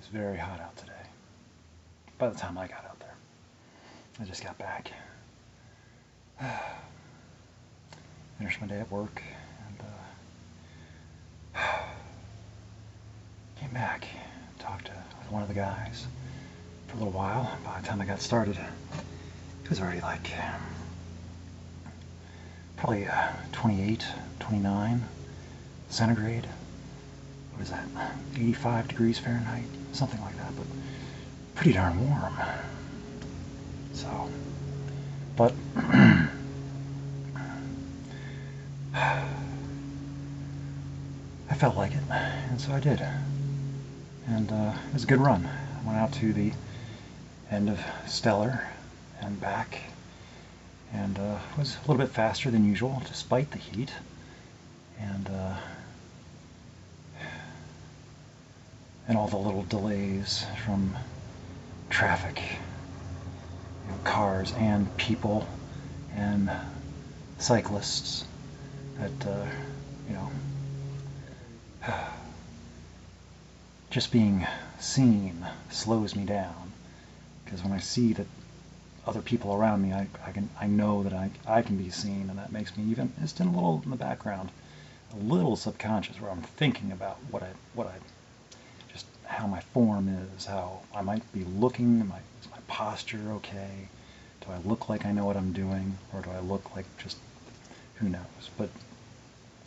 was very hot out today. By the time I got out there, I just got back. Finished my day at work and came back, talked to one of the guys for a little while. By the time I got started, it was already like probably 28, 29 centigrade. What is that? 85 degrees Fahrenheit, something like that, but pretty darn warm. So, but I felt like it, and so I did. And it was a good run. I went out to the end of Stellar and back, and was a little bit faster than usual, despite the heat. And all the little delays from traffic, cars and people and cyclists that, just being seen slows me down, because when I see that other people around me, I know that I can be seen, and that makes me even just in a little in the background, a little subconscious, where I'm thinking about what I just how my form is, how I might be looking, is my posture okay? Do I look like I know what I'm doing, or do I look like just who knows? But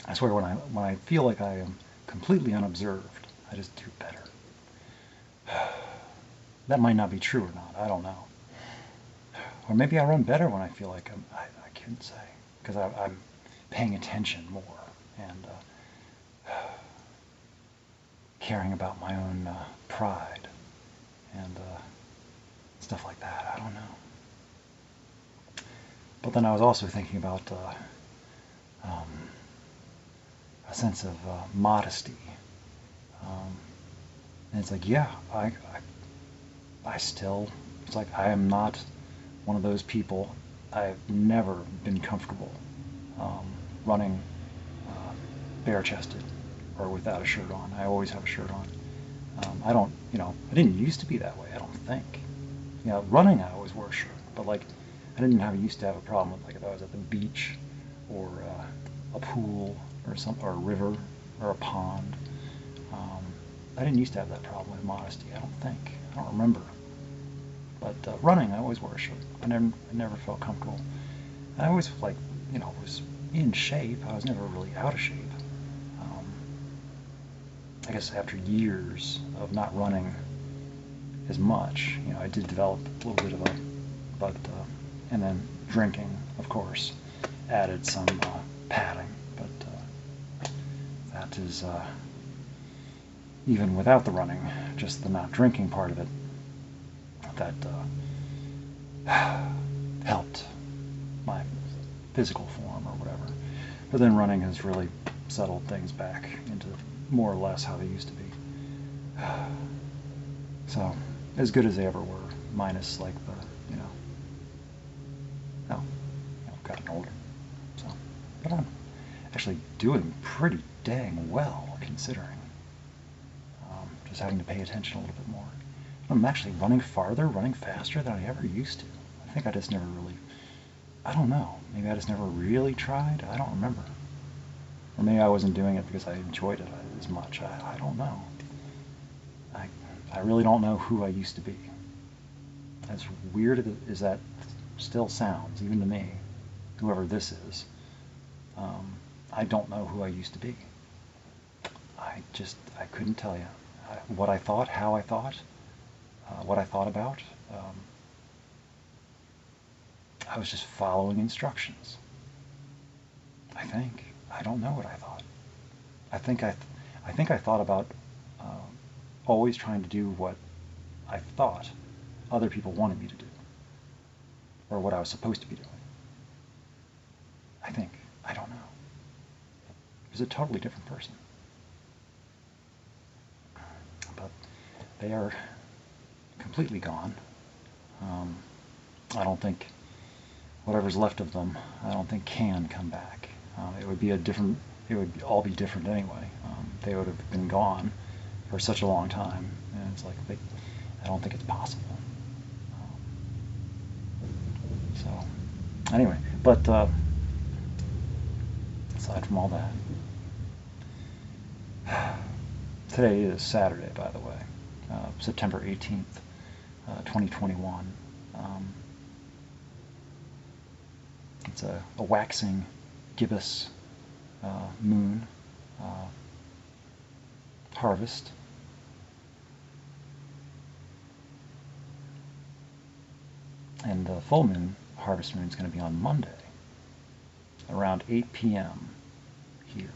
I swear, when I feel like I am completely unobserved, I just do better. That might not be true or not, I don't know. Or maybe I run better when I feel like I can't say, because I'm paying attention more and caring about my own pride and stuff like that. I don't know. But then I was also thinking about a sense of modesty. And it's like, yeah, I still, it's like I am not one of those people. I've never been comfortable running bare-chested or without a shirt on. I always have a shirt on. I don't, I didn't used to be that way, I don't think. Running I always wore a shirt, but like I didn't used to have a problem with, like, if I was at the beach or a pool or a river or a pond. I didn't used to have that problem with modesty, I don't think. I don't remember. But running, I always wore a shirt. I never felt comfortable. I always, like, was in shape. I was never really out of shape. I guess after years of not running as much, I did develop a little bit of and then drinking, of course, added some padding. But that is, even without the running, just the not drinking part of it, that helped my physical form or whatever. But then running has really settled things back into more or less how they used to be. So, as good as they ever were, minus like the, I've gotten older. So, but I'm actually doing pretty dang well, considering. Just having to pay attention a little bit more. I'm actually running farther, running faster than I ever used to. I think I just never really, I don't know, maybe I just never really tried, I don't remember. Or maybe I wasn't doing it because I enjoyed it as much, I don't know. I really don't know who I used to be. As weird as that still sounds, even to me, whoever this is, I don't know who I used to be. I couldn't tell you. What I thought, how I thought, what I thought about. I was just following instructions. I think. I don't know what I thought. I think I thought about always trying to do what I thought other people wanted me to do, or what I was supposed to be doing. I think. I don't know. I was a totally different person. But they are completely gone. I don't think whatever's left of them, I don't think can come back. It would all be different anyway. They would have been gone for such a long time, and It's like, I don't think it's possible. So, anyway, but aside from all that, today is Saturday, by the way, September 18th, 2021. It's a waxing gibbous moon harvest. And the full moon, harvest moon, is going to be on Monday, around 8 p.m. here.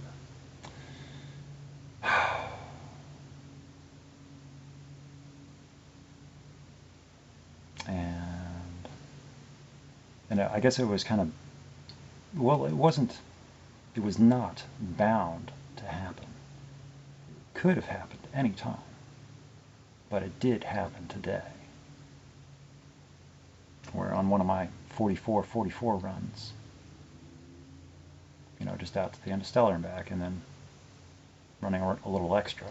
And I guess it was kind of, well, it was not bound to happen. It could have happened any time, but it did happen today. Where on one of my 44-44 runs, just out to the Interstellar and back, and then running a little extra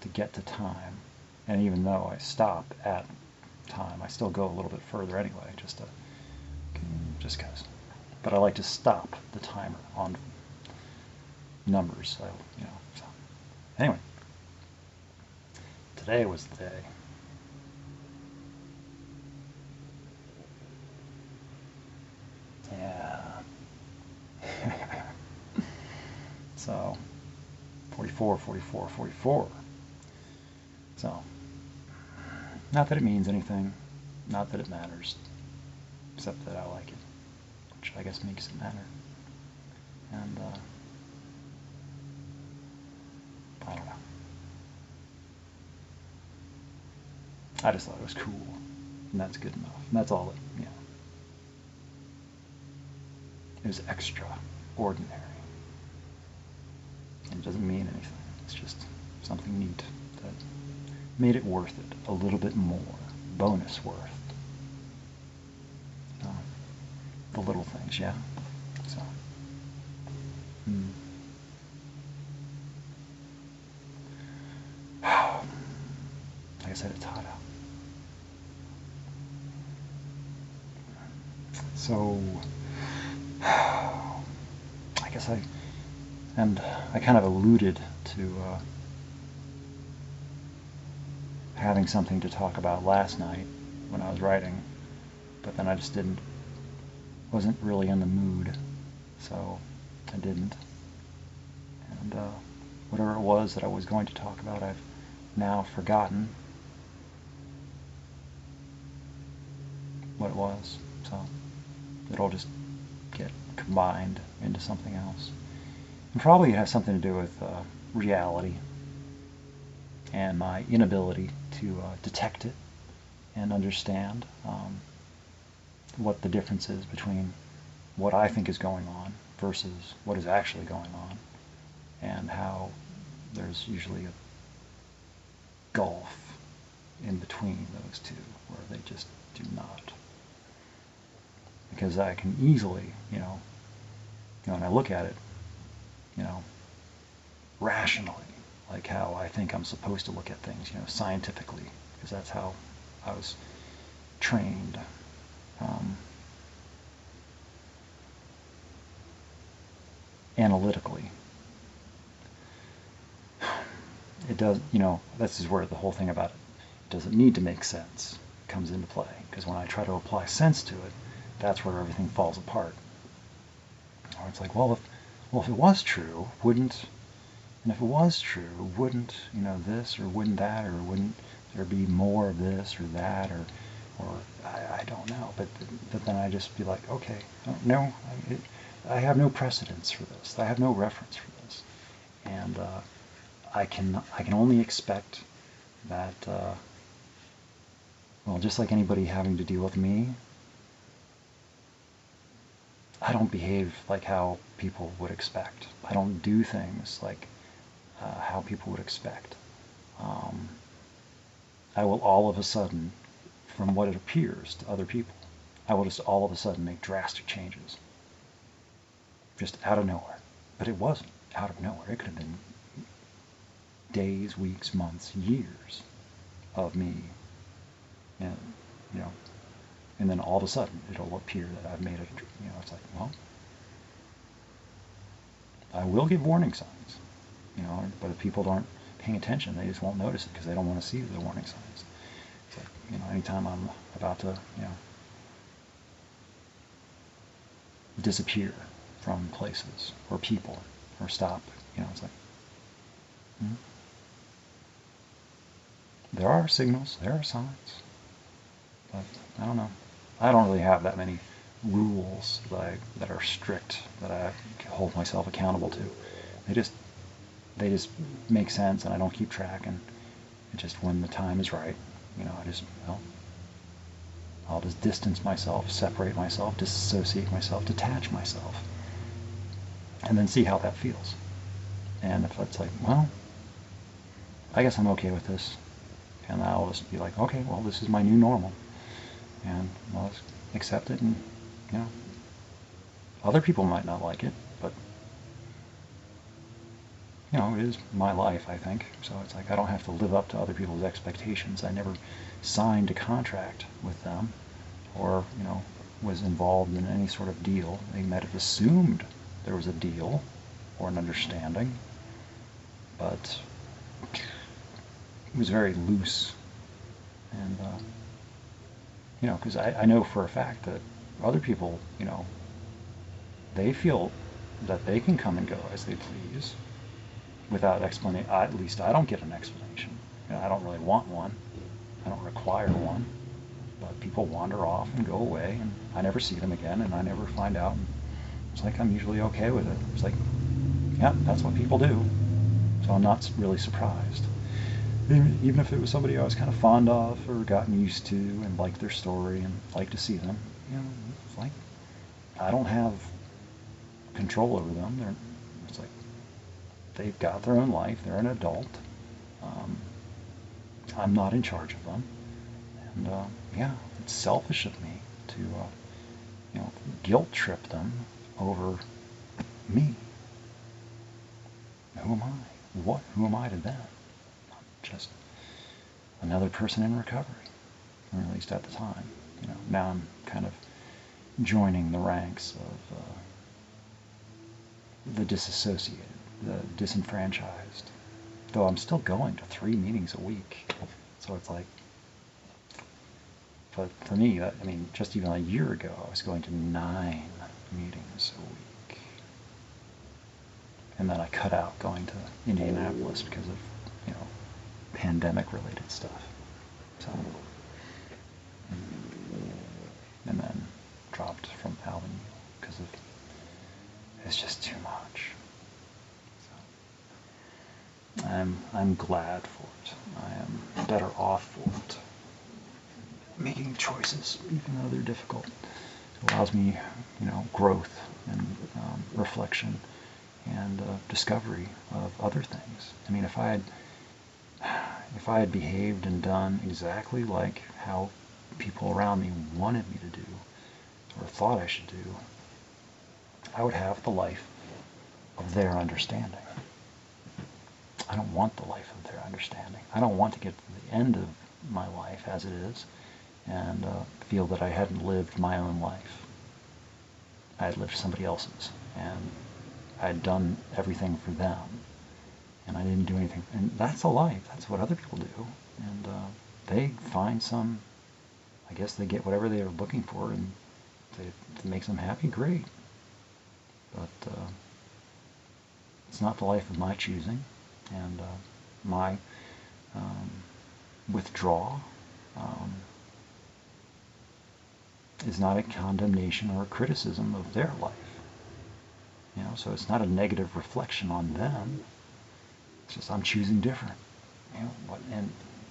to get to time. And even though I stop at time, I still go a little bit further anyway, just because. But I like to stop the timer on numbers, so. Anyway, today was the day. Yeah. So, 44, 44, 44. So, not that it means anything, not that it matters, except that I like it, which I guess makes it matter. And, I don't know. I just thought it was cool, and that's good enough. And that's all that, it was extraordinary. And it doesn't mean anything. It's just something neat that made it worth it a little bit more. Bonus worth. The little things, yeah? So. Like I said, it's hot out. So, I guess I kind of alluded to having something to talk about last night when I was writing, but then I just wasn't really in the mood, so I didn't. And whatever it was that I was going to talk about, I've now forgotten what it was, so it'll just get combined into something else. And probably it has something to do with reality and my inability to detect it and understand what the difference is between what I think is going on versus what is actually going on, and how there's usually a gulf in between those two where they just do not. Because I can easily, when I look at it, rationally, like how I think I'm supposed to look at things, scientifically, because that's how I was trained. Analytically. It does, this is where the whole thing about it doesn't need to make sense comes into play, because when I try to apply sense to it, that's where everything falls apart. Or it's like, well, if it was true, wouldn't this, or wouldn't that, or wouldn't there be more of this or that, or I don't know. But then I just be like, okay, no, I have no precedence for this. I have no reference for this, and I can only expect that. Well, just like anybody having to deal with me, I don't behave like how people would expect. I don't do things like how people would expect. I will all of a sudden, from what it appears to other people, I will just all of a sudden make drastic changes. Just out of nowhere. But it wasn't out of nowhere. It could have been days, weeks, months, years of me, and and then all of a sudden it'll appear that I've made a, it's like, well, I will give warning signs, but if people aren't paying attention, they just won't notice it because they don't want to see the warning signs. It's like, anytime I'm about to, disappear from places or people or stop, it's like, there are signals, there are signs, but I don't know. I don't really have that many rules that are strict that I hold myself accountable to. They just make sense, and I don't keep track. And it just, when the time is right, I'll just distance myself, separate myself, disassociate myself, detach myself, and then see how that feels. And if it's like, well, I guess I'm okay with this, and I'll just be like, okay, well, this is my new normal, and I'll just accept it. And other people might not like it, but it is my life, I think. So it's like, I don't have to live up to other people's expectations. I never signed a contract with them, or was involved in any sort of deal. They might have assumed there was a deal or an understanding, but it was very loose. And because I know for a fact that other people, they feel that they can come and go as they please without explanation. At least I don't get an explanation. I don't really want one. I don't require one. But people wander off and go away, and I never see them again, and I never find out. And it's like, I'm usually okay with it. It's like, yeah, that's what people do. So I'm not really surprised. Even if it was somebody I was kind of fond of or gotten used to and liked their story and liked to see them, it's like, I don't have control over them. It's like, they've got their own life. They're an adult. I'm not in charge of them. And yeah, it's selfish of me to guilt trip them over me. Who am I? Who am I to them? I'm just another person in recovery, or at least at the time. Now I'm kind of joining the ranks of the disassociated, the disenfranchised. Though I'm still going to 3 meetings a week. So it's like, but for me, just even a year ago, I was going to 9 meetings a week. And then I cut out going to Indianapolis because of, pandemic-related stuff. So, and then dropped from Avenue because of, it's just too much. So, I'm glad for it. I am better off for it. Making choices, even though they're difficult, it allows me, growth and reflection and discovery of other things. If I had behaved and done exactly like how people around me wanted me to do or thought I should do, I would have the life of their understanding. I don't want the life of their understanding. I don't want to get to the end of my life as it is and feel that I hadn't lived my own life. I had lived somebody else's, and I had done everything for them, and I didn't do anything. And that's a life. That's what other people do. And they find some, I guess they get whatever they are looking for, and if it makes them happy, great. But it's not the life of my choosing, and my withdrawal is not a condemnation or a criticism of their life. So it's not a negative reflection on them. It's just I'm choosing different. And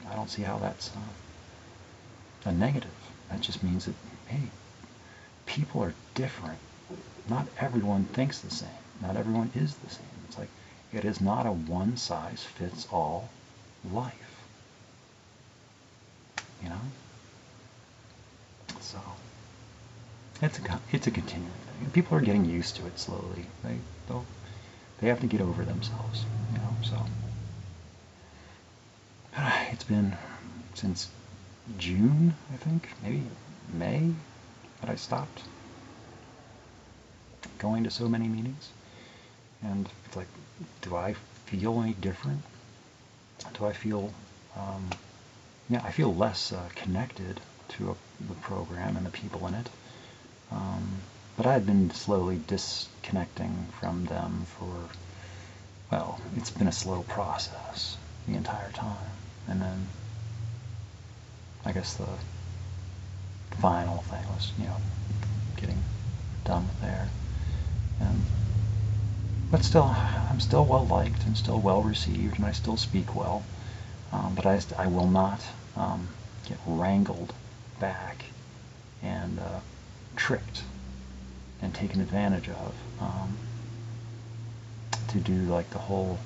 I don't see how that's a negative. That just means that, hey, people are different. Not everyone thinks the same. Not everyone is the same. It's like, it is not a one-size-fits-all life. So it's a continuing thing. People are getting used to it slowly. They have to get over themselves. So it's been since June, I think, maybe May, that I stopped going to so many meetings. And it's like, do I feel any different? Do I feel, yeah, I feel less connected to the program and the people in it. But I had been slowly disconnecting from them for, well, it's been a slow process the entire time. And then I guess the final thing was, getting done with there. But still, I'm still well liked and still well received, and I still speak well. But I will not get wrangled back and tricked and taken advantage of to do like the whole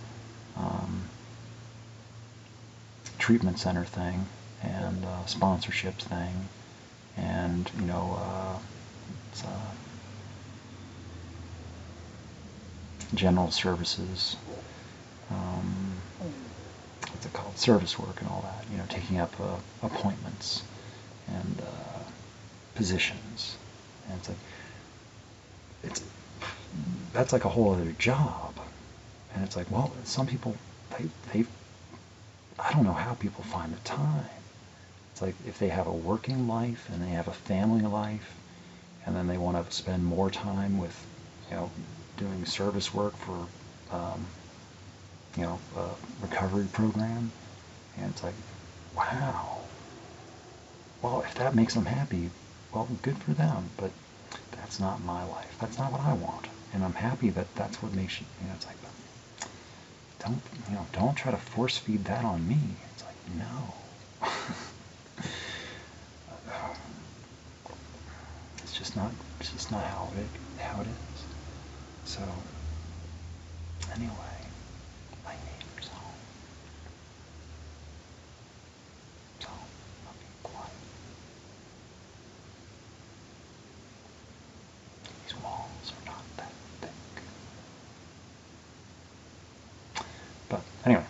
treatment center thing and sponsorships thing, and it's, general services, what's it called, service work and all that, taking up appointments and positions. And it's that's like a whole other job. And it's like, well, some people, I don't know how people find the time. It's like if they have a working life and they have a family life, and then they want to spend more time with, doing service work for, a recovery program, and it's like, wow. Well, if that makes them happy, well, good for them, but that's not my life. That's not what I want. And I'm happy that that's what makes you, it's like, don't try to force feed that on me. It's like, no. It's just not how it is. So, anyway, my neighbor's home. So, I'll be quiet. These walls are not that thick. But anyway,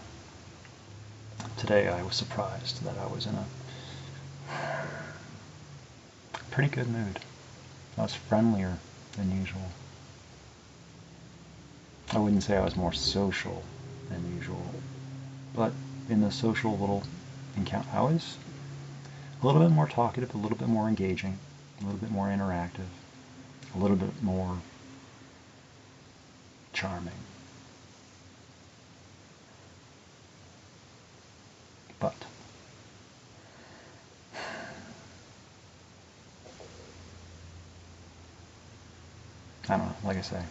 today I was surprised that I was in a pretty good mood. I was friendlier than usual. I wouldn't say I was more social than usual, but in the social little encounter, I was a little bit more talkative, a little bit more engaging, a little bit more interactive, a little bit more charming. But I don't know, like I say,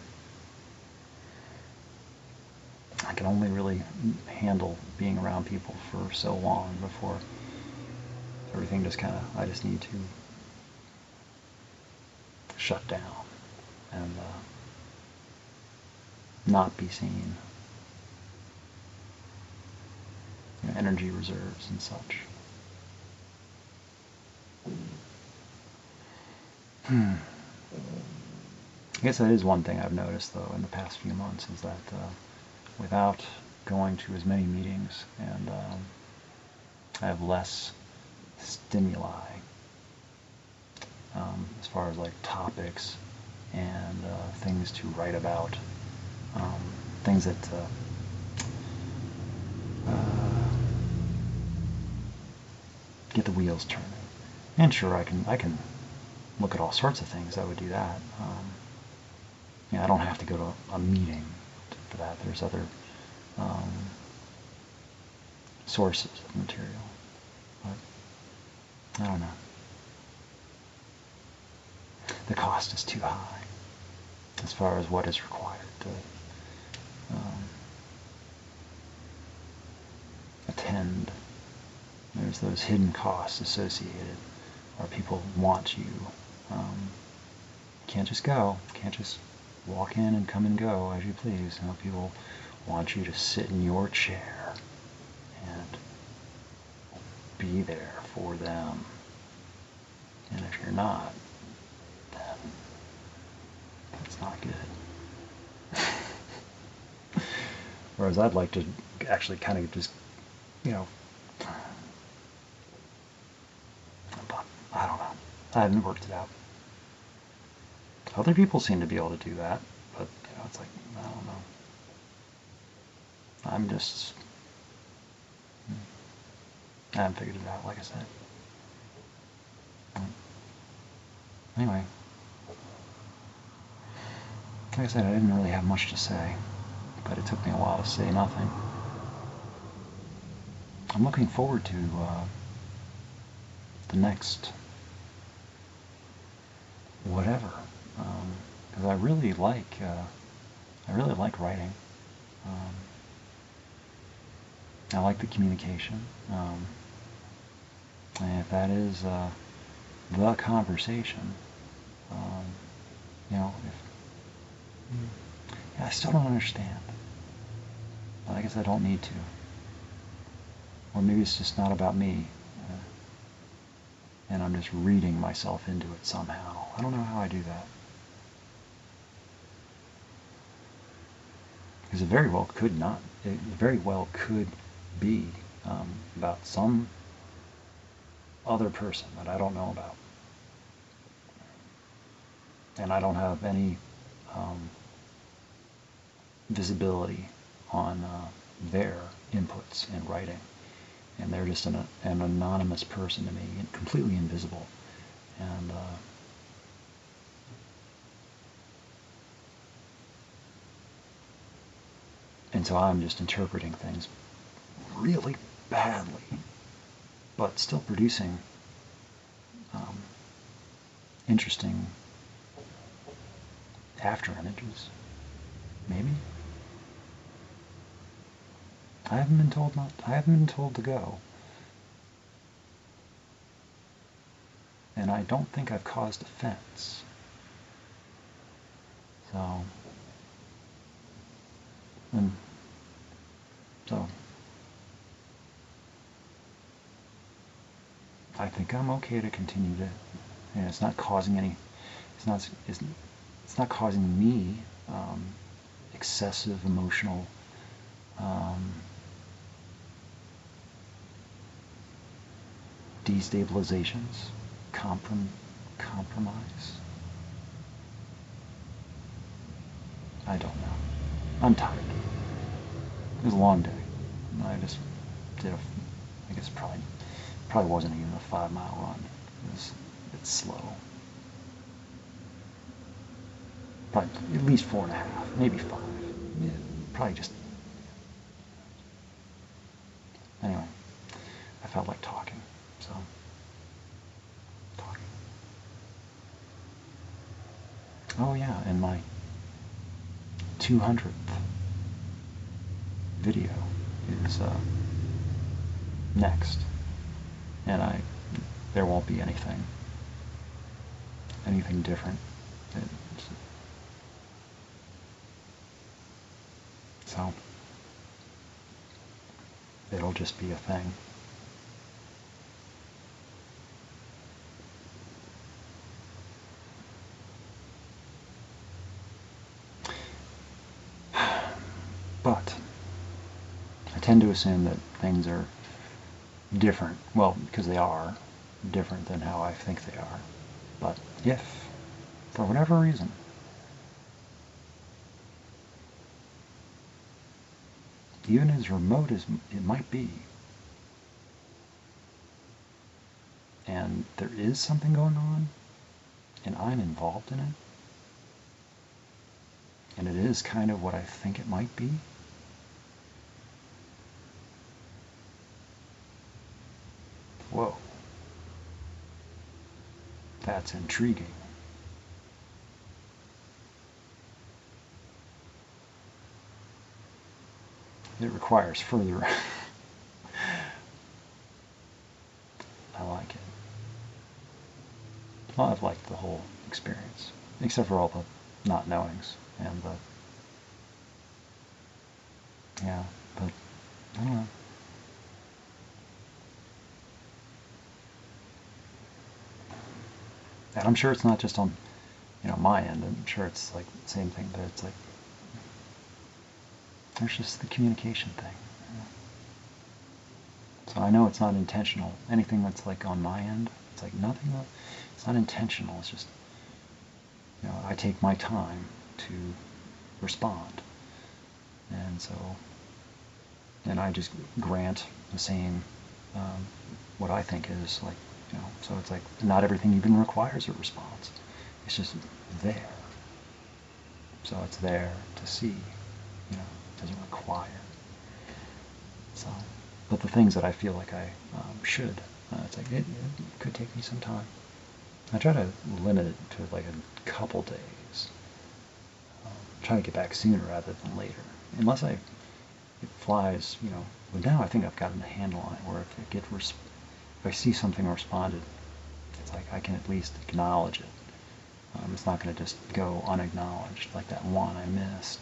I can only really handle being around people for so long before everything just I just need to shut down and not be seen. Energy reserves and such. I guess that is one thing I've noticed, though, in the past few months, is that without going to as many meetings, and I have less stimuli as far as like topics and things to write about, things that get the wheels turning. And sure, I can look at all sorts of things that would do that. I don't have to go to a meeting for that. There's other sources of material. But I don't know. The cost is too high as far as what is required to attend. There's those hidden costs associated where people want you. Can't just go. Can't just walk in and come and go as you please. People want you to sit in your chair and be there for them. And if you're not, then it's not good. Whereas I'd like to actually kind of just, I haven't worked it out. Other people seem to be able to do that, but it's like, I don't know. I haven't figured it out, like I said. Anyway, like I said, I didn't really have much to say, but it took me a while to say nothing. I'm looking forward to the next whatever, because I really like writing. I like the communication, and if that is the conversation, I still don't understand. I guess I don't need to. Or maybe it's just not about me, and I'm just reading myself into it somehow. I don't know how I do that. Because it very well could be about some other person that I don't know about. And I don't have any visibility on their inputs in writing. And they're just an anonymous person to me, and completely invisible. And so I'm just interpreting things really badly, but still producing interesting after images. Maybe. I haven't been told to go. And I don't think I've caused offense. So I think I'm okay to continue to, it's not causing me excessive emotional destabilizations, compromise. I don't know. I'm tired. It was a long day. I just did I guess probably wasn't even a 5-mile run. It's slow. Probably at least 4.5, maybe 5. Yeah, probably just. Anyway, I felt like talking, so talking. Oh yeah, and my 200th video is next, and there won't be anything different. So it'll just be a thing. But I tend to assume that things are different. Well, because they are different than how I think they are. But if, for whatever reason, even as remote as it might be, and there is something going on, and I'm involved in it, and it is kind of what I think it might be, whoa, that's intriguing. It requires further. I like it. Well, I've liked the whole experience, except for all the not knowings and but I don't know. And I'm sure it's not just on, my end. I'm sure it's like the same thing, but it's like there's just the communication thing. So I know it's not intentional. Anything that's like on my end, it's like nothing. It's It's not intentional. It's just, I take my time to respond. And so, and I just grant the same, what I think is like, so it's like not everything even requires a response. It's just there. So it's there to see, it doesn't require. So, but the things that I feel like I should, it's like it could take me some time. I try to limit it to like a couple days. Try to get back sooner rather than later. Unless it flies, but now I think I've gotten a handle on it where if I see something responded, it's like I can at least acknowledge it. It's not going to just go unacknowledged like that one I missed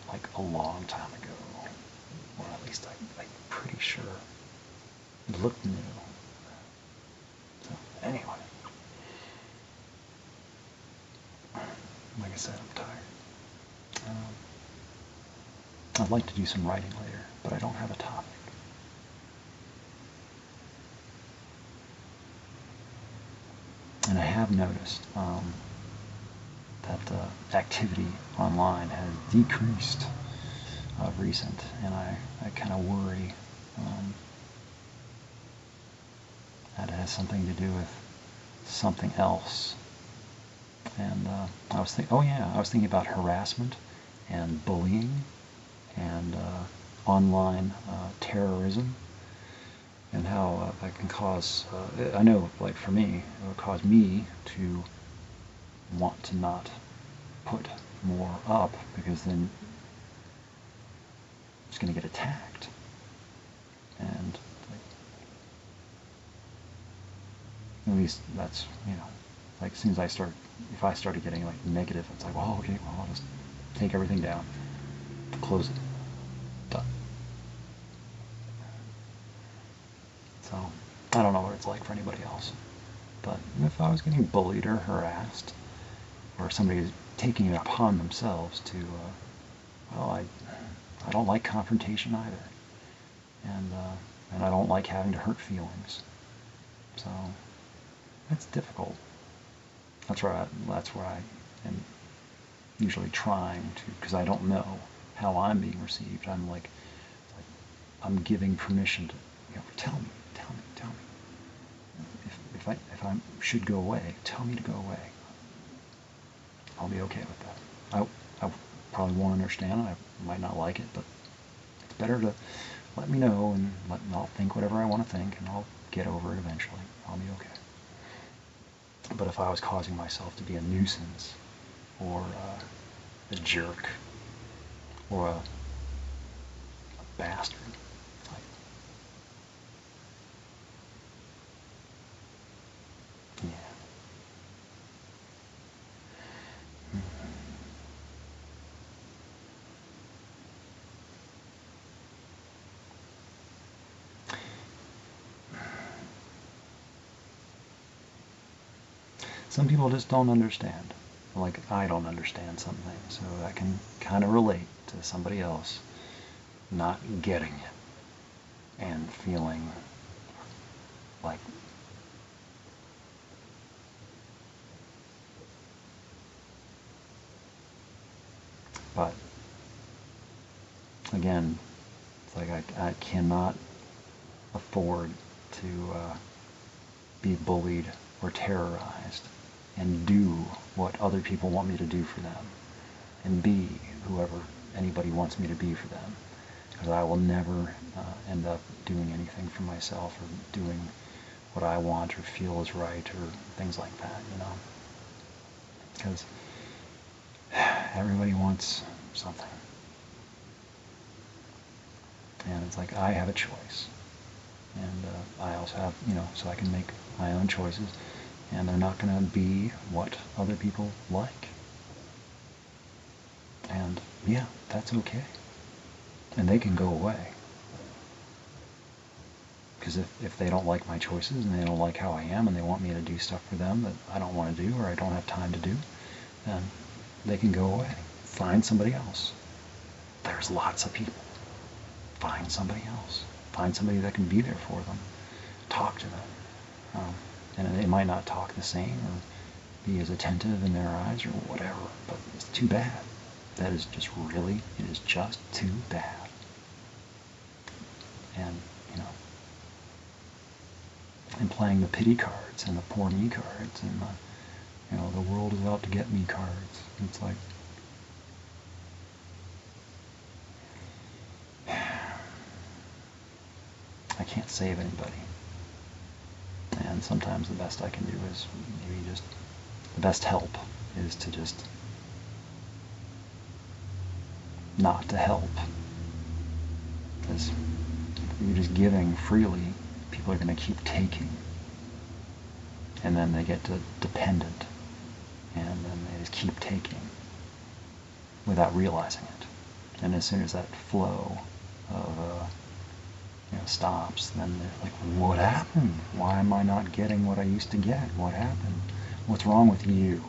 like a long time ago. Or at least I'm pretty sure it looked new. So anyway, like I said, I'm tired. I'd like to do some writing later, but I don't have a topic. And I have noticed that activity online has decreased recent, and I kind of worry that it has something to do with something else. And I was thinking about harassment and bullying and online terrorism, and how that can cause, I know, like for me, it would cause me to want to not put more up, because then it's going to get attacked. And at least that's, like as soon as if I started getting like negative, it's like, well, okay, well, I'll just take everything down, close it, done. So, I don't know what it's like for anybody else. But if I was getting bullied or harassed, or somebody is taking it upon themselves to, I don't like confrontation either. And I don't like having to hurt feelings. So, it's difficult. That's where I am usually trying to, because I don't know how I'm being received. I'm giving permission to, tell me. If I should go away, tell me to go away. I'll be okay with that. I probably won't understand, and I might not like it, but it's better to let me know, and I'll think whatever I want to think, and I'll get over it eventually. I'll be okay. But if I was causing myself to be a nuisance, or a jerk, or a bastard, yeah. Some people just don't understand. Like, I don't understand something, so I can kind of relate to somebody else not getting it and feeling like but again, it's like I cannot afford to be bullied or terrorized and do what other people want me to do for them, and be whoever anybody wants me to be for them, because I will never end up doing anything for myself, or doing what I want or feel is right, or things like that, because everybody wants something, and it's like I have a choice, and I also have, so I can make my own choices, and they're not going to be what other people like. And yeah, that's okay. And they can go away. Because if they don't like my choices, and they don't like how I am, and they want me to do stuff for them that I don't want to do, or I don't have time to do, then they can go away. Find somebody else. There's lots of people. Find somebody else. Find somebody that can be there for them. Talk to them. And they might not talk the same or be as attentive in their eyes or whatever, but it's too bad. That is just really, it is just too bad. And, you know, and playing the pity cards and the poor me cards and the, you know, the world is out to get me cards. It's like, I can't save anybody. And sometimes the best I can do is maybe just, the best help is to just not to help. Because if you're just giving freely, people are going to keep taking. And then they get dependent. And then they just keep taking without realizing it. And as soon as that flow of stops, then they're like, what happened? Why am I not getting what I used to get? What happened? What's wrong with you?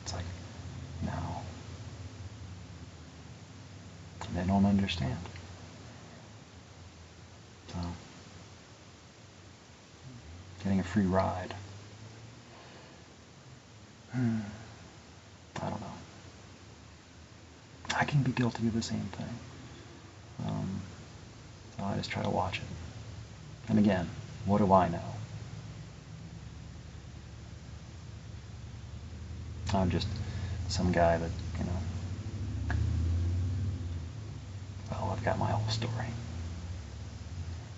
It's like, no. They don't understand. So, getting a free ride. I don't know. I can be guilty of the same thing. So I just try to watch it. And again, what do I know? I'm just some guy that, you know, well, I've got my whole story.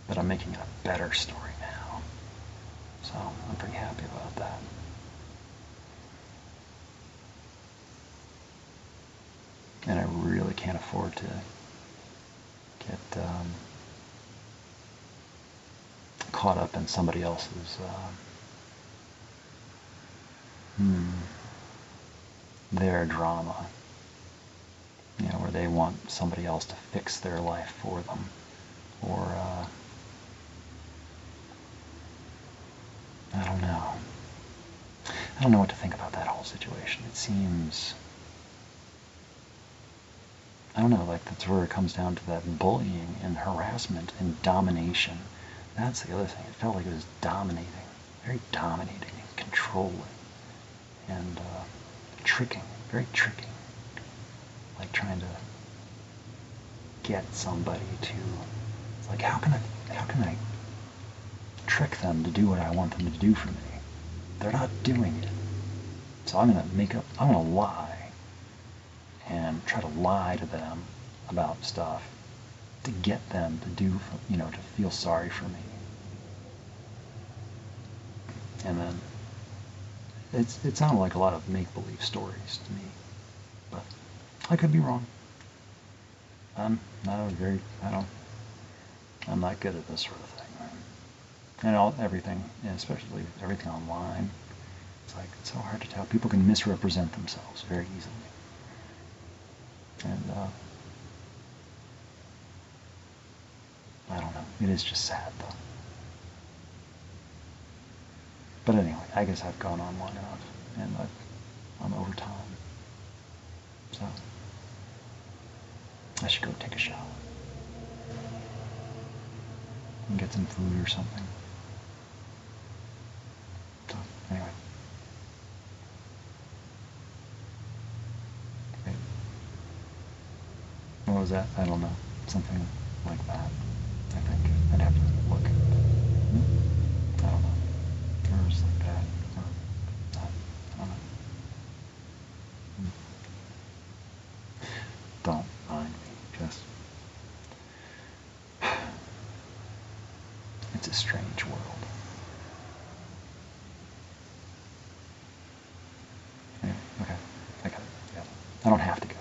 But I'm making it a better story now. So I'm pretty happy about that. And I really can't afford to get caught up in somebody else's their drama, you know, where they want somebody else to fix their life for them, or I don't know. I don't know what to think about that whole situation. It seems, I don't know, like that's where it comes down to that bullying and harassment and domination. That's the other thing. It felt like it was dominating, very dominating and controlling and tricking, very tricking. Like trying to get somebody to, it's like, how can I trick them to do what I want them to do for me? They're not doing it. So I'm gonna lie and try to lie to them about stuff to get them to do, you know, to feel sorry for me. And then it sounded like a lot of make-believe stories to me, but I could be wrong. I'm not good at this sort of thing. And everything, especially everything online, it's like, it's so hard to tell. People can misrepresent themselves very easily. And I don't know. It is just sad, though. But anyway, I guess I've gone on long enough, and I'm over time. So I should go take a shower and get some food or something. So anyway. Great. What was that? I don't know. Something like that. I think I'd have to look. I don't know. Or just like that. Or that. I don't know. Don't mind me. Just, it's a strange world. Anyway, okay. I got it. Yeah. I don't have to go.